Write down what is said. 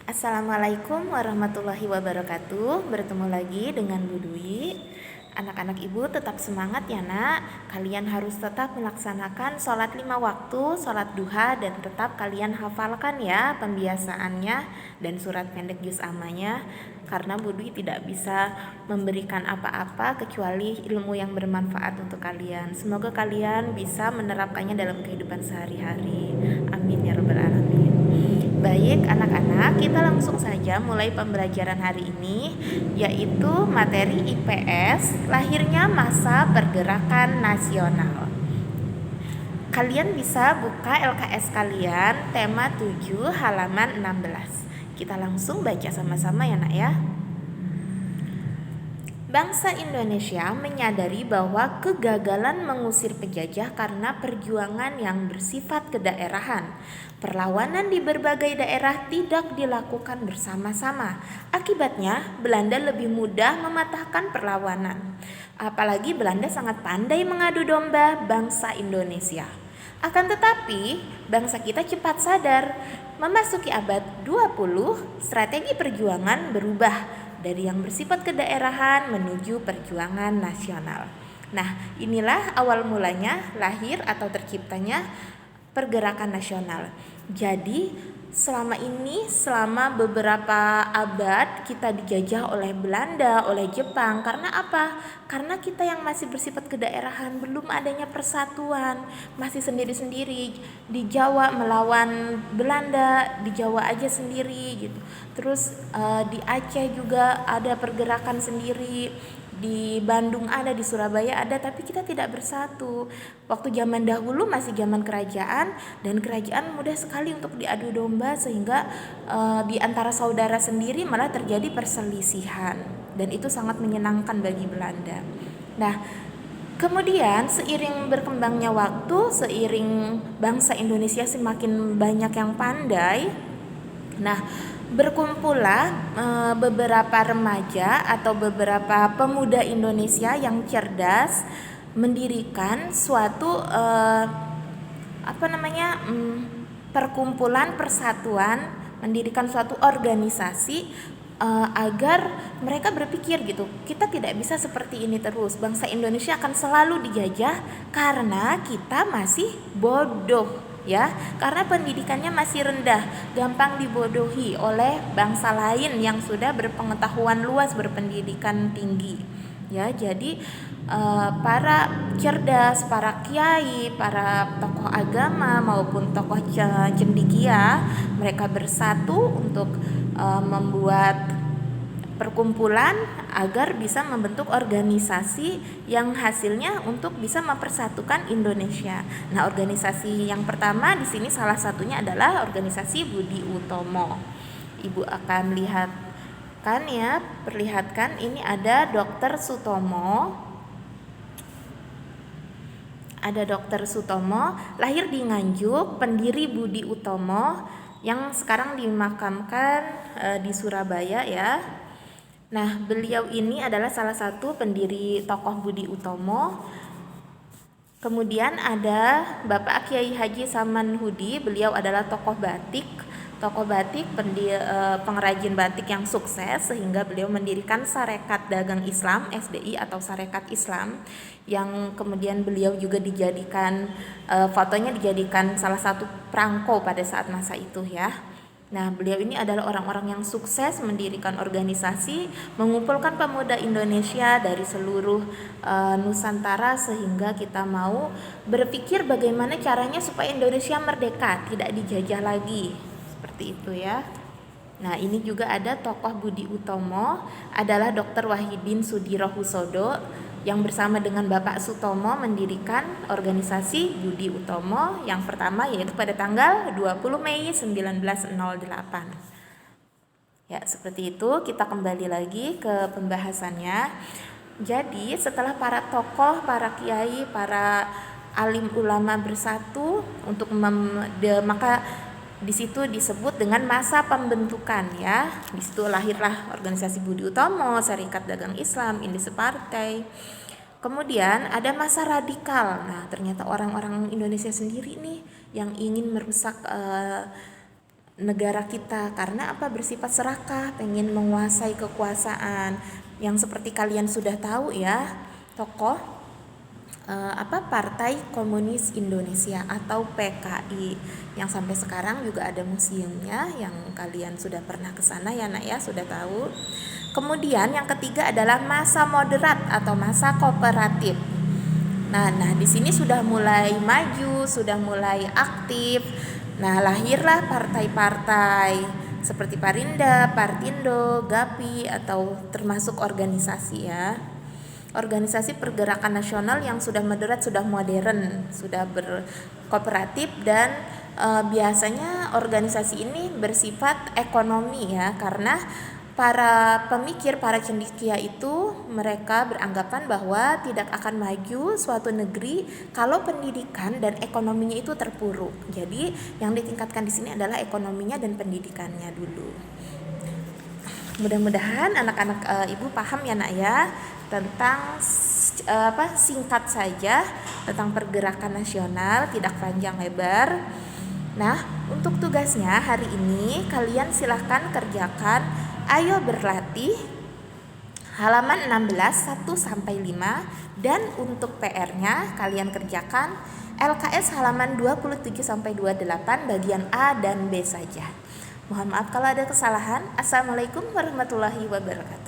Assalamualaikum warahmatullahi wabarakatuh. Bertemu lagi dengan Bu Dwi. Anak-anak ibu tetap semangat ya nak. Kalian harus tetap melaksanakan sholat 5 waktu, sholat duha, dan tetap kalian hafalkan ya pembiasaannya dan surat pendek juz amanya. Karena Bu Dwi tidak bisa memberikan apa-apa kecuali ilmu yang bermanfaat untuk kalian. Semoga kalian bisa menerapkannya dalam kehidupan sehari-hari. Amin ya rabbal alamin. Baik anak-anak, kita langsung saja mulai pembelajaran hari ini, yaitu materi IPS, lahirnya masa pergerakan nasional. Kalian bisa buka LKS kalian, tema 7 halaman 16. Kita langsung baca sama-sama ya nak ya. Bangsa Indonesia menyadari bahwa kegagalan mengusir penjajah karena perjuangan yang bersifat kedaerahan. Perlawanan di berbagai daerah tidak dilakukan bersama-sama. Akibatnya, Belanda lebih mudah mematahkan perlawanan. Apalagi Belanda sangat pandai mengadu domba bangsa Indonesia. Akan tetapi, bangsa kita cepat sadar, memasuki abad 20, strategi perjuangan berubah dari yang bersifat kedaerahan menuju perjuangan nasional. Nah, inilah awal mulanya lahir atau terciptanya pergerakan nasional. Jadi, selama beberapa abad kita dijajah oleh Belanda, oleh Jepang. Karena apa? Karena kita yang masih bersifat kedaerahan, belum adanya persatuan, masih sendiri-sendiri. Di Jawa melawan Belanda, di Jawa aja sendiri gitu. Terus di Aceh juga ada pergerakan sendiri, di Bandung ada, di Surabaya ada, tapi kita tidak bersatu. Waktu zaman dahulu masih zaman kerajaan, dan kerajaan mudah sekali untuk diadu domba, sehingga di antara saudara sendiri malah terjadi perselisihan, dan itu sangat menyenangkan bagi Belanda. Nah, kemudian seiring berkembangnya waktu, seiring bangsa Indonesia semakin banyak yang pandai, nah berkumpullah beberapa remaja atau beberapa pemuda Indonesia yang cerdas mendirikan suatu perkumpulan persatuan, mendirikan suatu organisasi agar mereka berpikir gitu, kita tidak bisa seperti ini terus. Bangsa Indonesia akan selalu dijajah karena kita masih bodoh ya, karena pendidikannya masih rendah, gampang dibodohi oleh bangsa lain yang sudah berpengetahuan luas, berpendidikan tinggi ya. Jadi para cerdas, para kiai, para tokoh agama maupun tokoh cendekia, mereka bersatu untuk membuat perkumpulan agar bisa membentuk organisasi yang hasilnya untuk bisa mempersatukan Indonesia. Nah, organisasi yang pertama di sini salah satunya adalah organisasi Budi Utomo. Ibu akan perlihatkan ini ada Dr. Sutomo. Ada Dr. Sutomo, lahir di Nganjuk, pendiri Budi Utomo yang sekarang dimakamkan di Surabaya ya. Nah, beliau ini adalah salah satu pendiri tokoh Budi Utomo. Kemudian ada Bapak Kiai Haji Samanhudi, beliau adalah tokoh batik, pengrajin batik yang sukses, sehingga beliau mendirikan Sarekat Dagang Islam (SDI) atau Sarekat Islam, yang kemudian beliau juga dijadikan fotonya dijadikan salah satu perangko pada saat masa itu ya. Nah, beliau ini adalah orang-orang yang sukses mendirikan organisasi, mengumpulkan pemuda Indonesia dari seluruh Nusantara, sehingga kita mau berpikir bagaimana caranya supaya Indonesia merdeka, tidak dijajah lagi. Seperti itu ya. Nah, ini juga ada tokoh Budi Utomo, adalah Dr. Wahidin Sudirohusodo yang bersama dengan Bapak Sutomo mendirikan organisasi Budi Utomo yang pertama, yaitu pada tanggal 20 Mei 1908. Ya, seperti itu. Kita kembali lagi ke pembahasannya. Jadi, setelah para tokoh, para kiai, para alim ulama bersatu untuk maka di situ disebut dengan masa pembentukan ya. Di situ lahirlah organisasi Budi Utomo, Sarekat Dagang Islam, Indise Partai. Kemudian ada masa radikal. Nah, ternyata orang-orang Indonesia sendiri nih yang ingin merusak negara kita. Karena apa? Bersifat serakah, pengen menguasai kekuasaan. Yang seperti kalian sudah tahu ya, tokoh Partai Komunis Indonesia atau PKI, yang sampai sekarang juga ada museumnya, yang kalian sudah pernah ke sana ya Nak ya, sudah tahu. Kemudian yang ketiga adalah masa moderat atau masa kooperatif. Nah, di sini sudah mulai maju, sudah mulai aktif. Nah, lahirlah partai-partai seperti Parinda, Partindo, GAPI, atau termasuk organisasi ya. Organisasi pergerakan nasional yang sudah moderat, sudah modern, sudah berkooperatif, dan biasanya organisasi ini bersifat ekonomi ya, karena para pemikir, para cendekia itu mereka beranggapan bahwa tidak akan maju suatu negeri kalau pendidikan dan ekonominya itu terpuruk. Jadi yang ditingkatkan di sini adalah ekonominya dan pendidikannya dulu. Mudah-mudahan anak-anak ibu paham ya Nak ya tentang singkat saja tentang pergerakan nasional, tidak panjang lebar. Nah, untuk tugasnya hari ini kalian silahkan kerjakan Ayo Berlatih halaman 16 1-5, dan untuk PR-nya kalian kerjakan LKS halaman 27-28 bagian A dan B saja. Mohon maaf kalau ada kesalahan. Assalamualaikum warahmatullahi wabarakatuh.